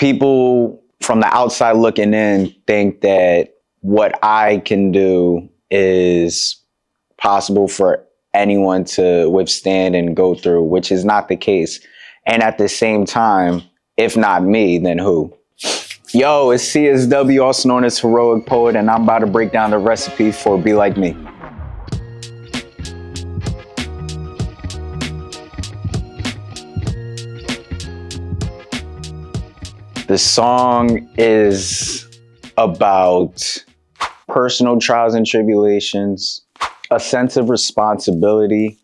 people from the outside looking in think that what I can do is possible for anyone to withstand and go through, which is not the case. And at the same time, if not me, then who? Yo, it's CSW, also known as Heroic Poet, and I'm about to break down the recipe for Be Like Me. The song is about personal trials and tribulations, a sense of responsibility,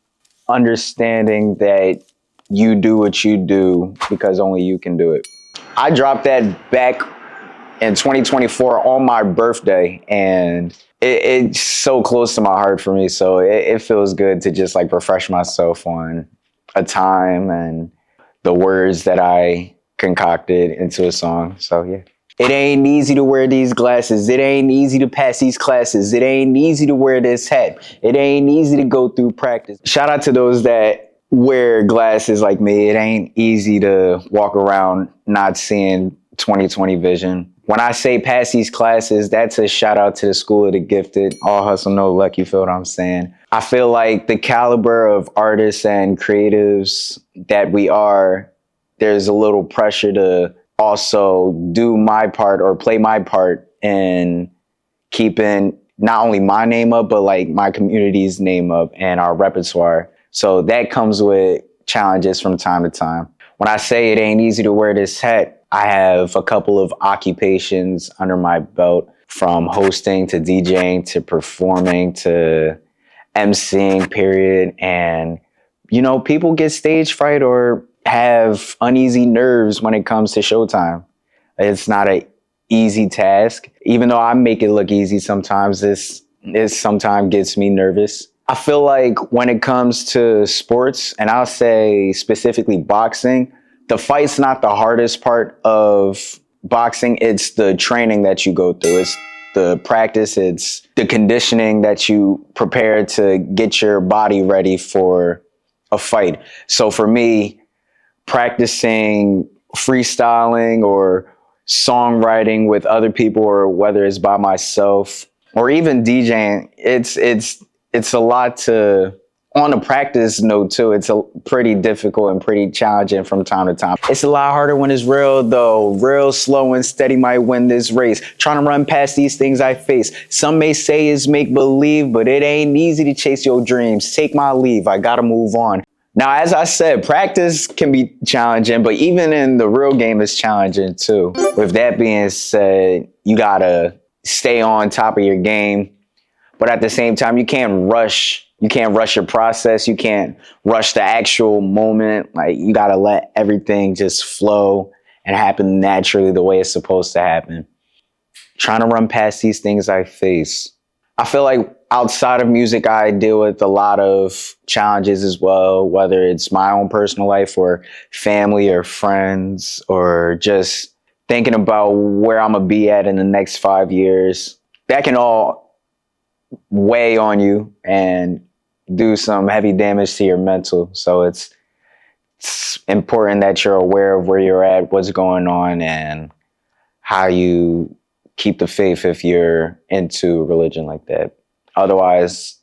understanding that you do what you do because only you can do it. I dropped that back in 2024 on my birthday, and it's so close to my heart for me. So it feels good to just like refresh myself on a time and the words that I concocted into a song. So yeah. It ain't easy to wear these glasses. It ain't easy to pass these classes. It ain't easy to wear this hat. It ain't easy to go through practice. Shout out to those that wear glasses like me. It ain't easy to walk around not seeing 20/20 vision. When I say pass these classes, that's a shout out to the School of the Gifted. All hustle, no luck, you feel what I'm saying? I feel like the caliber of artists and creatives that we are, there's a little pressure to also do my part or play my part in keeping not only my name up, but like my community's name up and our repertoire. So that comes with challenges from time to time. When I say it ain't easy to wear this hat, I have a couple of occupations under my belt, from hosting to DJing to performing to emceeing, period. And, you know, people get stage fright or have uneasy nerves when it comes to showtime. It's not an easy task. Even though I make it look easy sometimes, this sometimes gets me nervous. I feel like when it comes to sports, and I'll say specifically boxing, the fight's not the hardest part of boxing. It's the training that you go through. It's the practice. It's the conditioning that you prepare to get your body ready for a fight. So for me, practicing freestyling or songwriting with other people, or whether it's by myself or even DJing, it's a lot to, on a practice note too, it's a pretty difficult and pretty challenging from time to time. It's a lot harder when it's real though. Real slow and steady might win this race. Trying to run past these things I face. Some may say it's make believe, but it ain't easy to chase your dreams. Take my leave, I gotta move on. Now, as I said, practice can be challenging, but even in the real game, it's challenging too. With that being said, you gotta stay on top of your game, but at the same time, you can't rush your process. You can't rush the actual moment. Like, you gotta let everything just flow and happen naturally the way it's supposed to happen. Trying to run past these things I face. I feel like outside of music, I deal with a lot of challenges as well, whether it's my own personal life or family or friends, or just thinking about where I'm gonna be at in the next 5 years. That can all weigh on you and do some heavy damage to your mental. So it's important that you're aware of where you're at, what's going on, and how you keep the faith if you're into religion like that. Otherwise,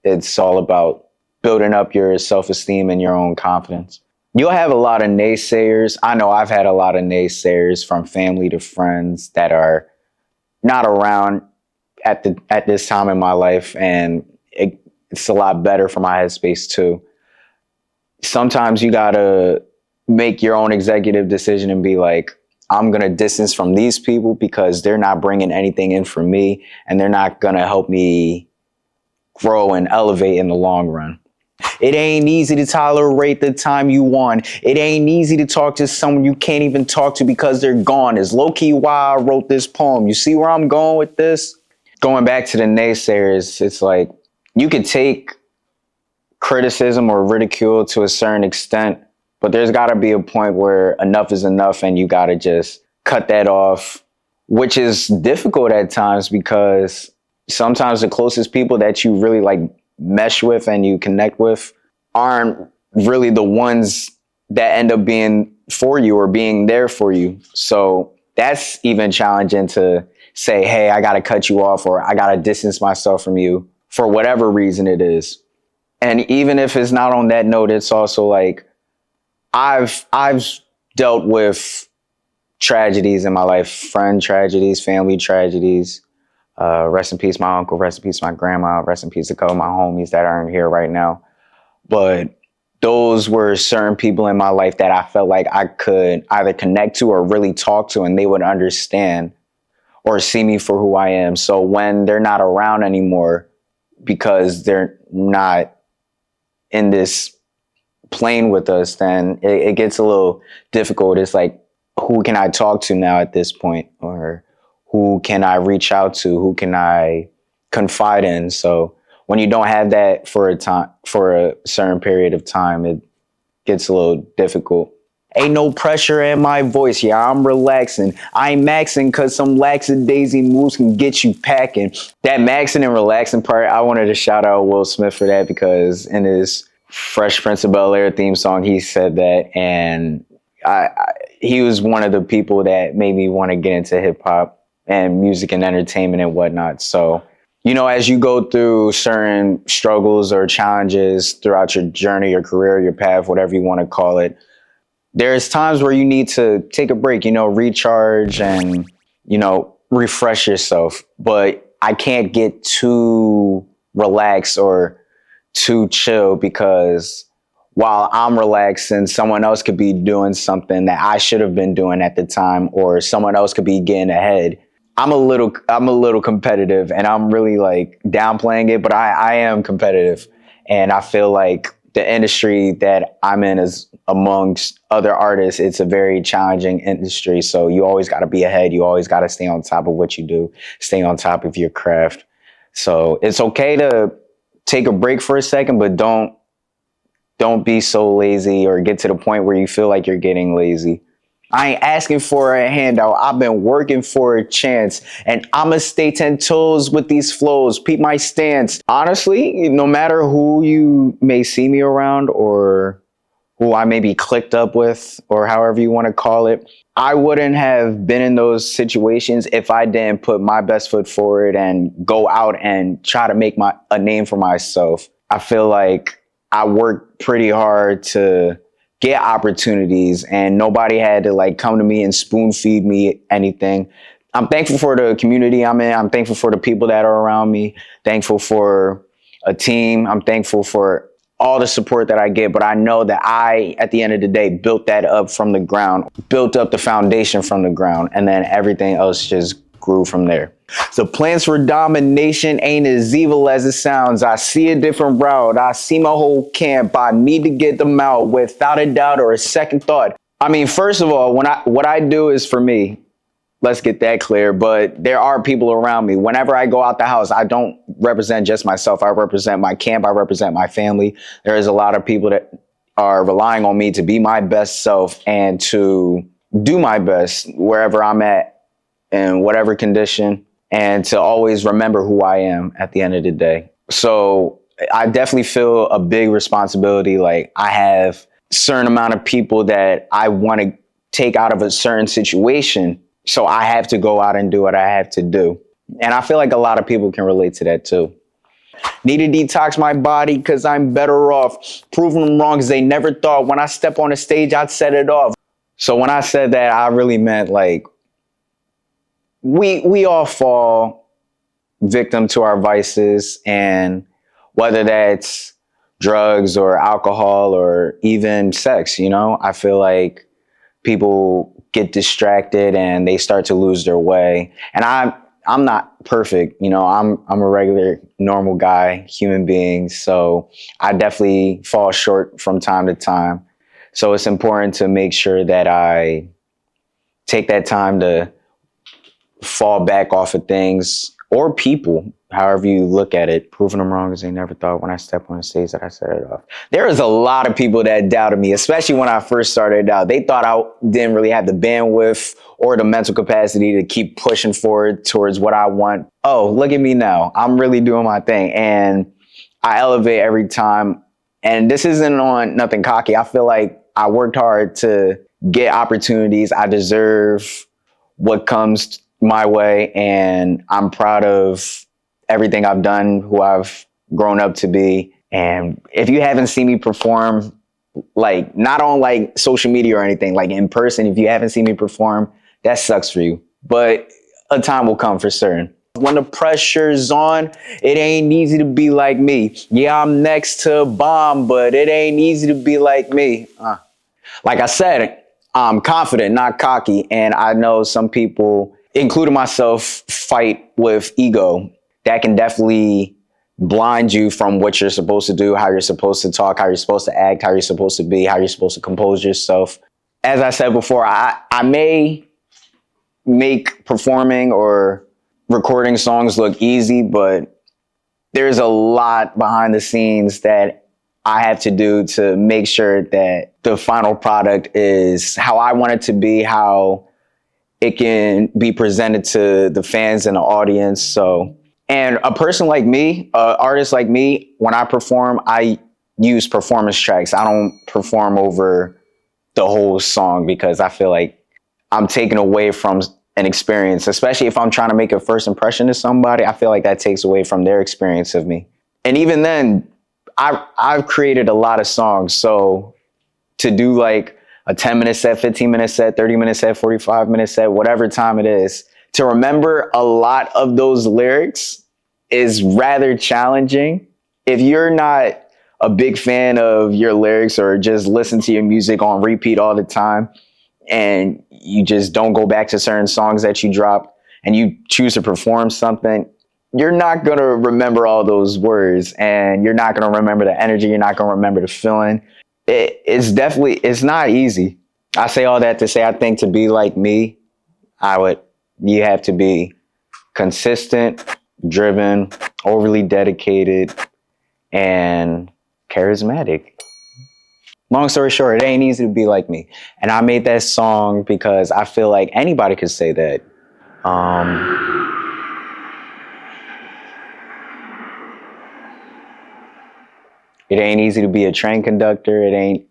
it's all about building up your self-esteem and your own confidence. You'll have a lot of naysayers. I know I've had a lot of naysayers, from family to friends that are not around at this time in my life, and it's a lot better for my headspace too. Sometimes you gotta make your own executive decision and be like, I'm gonna distance from these people because they're not bringing anything in for me, and they're not gonna help me grow and elevate in the long run. It ain't easy to tolerate the time you want. It ain't easy to talk to someone you can't even talk to because they're gone. It's low-key why I wrote this poem. You see where I'm going with this? Going back to the naysayers, it's like, you could take criticism or ridicule to a certain extent, but there's got to be a point where enough is enough, and you got to just cut that off, which is difficult at times because sometimes the closest people that you really like mesh with and you connect with aren't really the ones that end up being for you or being there for you. So that's even challenging to say, hey, I got to cut you off or I got to distance myself from you for whatever reason it is. And even if it's not on that note, it's also like I've dealt with tragedies in my life, friend tragedies, family tragedies. Rest in peace, my uncle, rest in peace, my grandma, rest in peace, a couple of my homies that aren't here right now. But those were certain people in my life that I felt like I could either connect to or really talk to, and they would understand or see me for who I am. So when they're not around anymore because they're not in this plane with us, then it gets a little difficult. It's like, who can I talk to now at this point? Or who can I reach out to? Who can I confide in? So when you don't have that for a certain period of time, it gets a little difficult. Ain't no pressure in my voice. Yeah, I'm relaxing. I ain't maxing because some lackadaisy moves can get you packing. That maxing and relaxing part, I wanted to shout out Will Smith for that because in his Fresh Prince of Bel-Air theme song, he said that. And he was one of the people that made me want to get into hip hop and music and entertainment and whatnot. So, you know, as you go through certain struggles or challenges throughout your journey, your career, your path, whatever you want to call it, there's times where you need to take a break, you know, recharge and, you know, refresh yourself. But I can't get too relaxed or too chill because while I'm relaxing, someone else could be doing something that I should have been doing at the time, or someone else could be getting ahead. I'm a little competitive, and I'm really like downplaying it, but I am competitive. And I feel like the industry that I'm in is amongst other artists. It's a very challenging industry. So you always got to be ahead. You always got to stay on top of what you do, stay on top of your craft. So it's okay to take a break for a second, but don't be so lazy or get to the point where you feel like you're getting lazy. I ain't asking for a handout. I've been working for a chance, and I'ma stay 10 toes with these flows. Peep my stance. Honestly, no matter who you may see me around or who I may be clicked up with or however you want to call it, I wouldn't have been in those situations if I didn't put my best foot forward and go out and try to make a name for myself. I feel like I worked pretty hard to get opportunities, and nobody had to like come to me and spoon feed me anything. I'm thankful for the community I'm in. I'm thankful for the people that are around me. Thankful for a team. I'm thankful for all the support that I get, but I know that at the end of the day, built that up from the ground, built up the foundation from the ground, and then everything else just grew from there. The plans for domination ain't as evil as it sounds. I see a different route. I see my whole camp. I need to get them out without a doubt or a second thought. I mean, first of all, what I do is for me. Let's get that clear. But there are people around me. Whenever I go out the house, I don't represent just myself. I represent my camp. I represent my family. There is a lot of people that are relying on me to be my best self and to do my best wherever I'm at in whatever condition, and to always remember who I am at the end of the day. So I definitely feel a big responsibility. Like I have a certain amount of people that I want to take out of a certain situation. So I have to go out and do what I have to do. And I feel like a lot of people can relate to that too. Need to detox my body because I'm better off. Proving them wrong because they never thought when I step on the stage, I'd set it off. So when I said that, I really meant like, we all fall victim to our vices, and whether that's drugs or alcohol or even sex, you know, I feel like people get distracted and they start to lose their way. And I'm not perfect, you know, I'm a regular, normal guy, human being. So I definitely fall short from time to time. So it's important to make sure that I take that time to fall back off of things or people, however you look at it. Proving them wrong because they never thought when I stepped on the stage that I set it off. There is a lot of people that doubted me, especially when I first started out. They thought I didn't really have the bandwidth or the mental capacity to keep pushing forward towards what I want. Oh, look at me now. I'm really doing my thing. And I elevate every time. And this isn't on nothing cocky. I feel like I worked hard to get opportunities. I deserve what comes my way, and I'm proud of everything I've done, who I've grown up to be. And if you haven't seen me perform, like not on like social media or anything, like in person, if you haven't seen me perform, that sucks for you. But a time will come for certain. When the pressure's on, it ain't easy to be like me. Yeah, I'm next to a bomb, but it ain't easy to be like me. Like I said, I'm confident, not cocky. And I know some people, including myself, fight with ego. That can definitely blind you from what you're supposed to do, how you're supposed to talk, how you're supposed to act, how you're supposed to be, how you're supposed to compose yourself. As I said before, I may make performing or recording songs look easy, but there's a lot behind the scenes that I have to do to make sure that the final product is how I want it to be, how it can be presented to the fans and the audience. So, and a person like me, an artist like me, when I perform, I use performance tracks. I don't perform over the whole song because I feel like I'm taking away from an experience, especially if I'm trying to make a first impression to somebody. I feel like that takes away from their experience of me. And even then, I've created a lot of songs. So to do like a 10-minute set, 15-minute set, 30-minute set, 45-minute set, whatever time it is, to remember a lot of those lyrics is rather challenging. If you're not a big fan of your lyrics or just listen to your music on repeat all the time, and you just don't go back to certain songs that you dropped and you choose to perform something, you're not going to remember all those words, and you're not going to remember the energy. You're not going to remember the feeling. It's not easy. I say all that to say, I think to be like me, you have to be consistent, driven, overly dedicated, and charismatic. Long story short, it ain't easy to be like me. And I made that song because I feel like anybody could say that. It ain't easy to be a train conductor. It ain't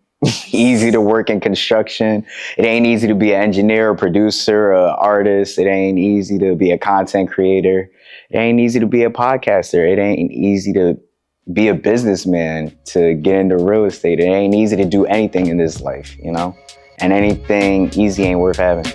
easy to work in construction. It ain't easy to be an engineer, a producer, an artist. It ain't easy to be a content creator. It ain't easy to be a podcaster. It ain't easy to be a businessman, to get into real estate. It ain't easy to do anything in this life, you know? And anything easy ain't worth having.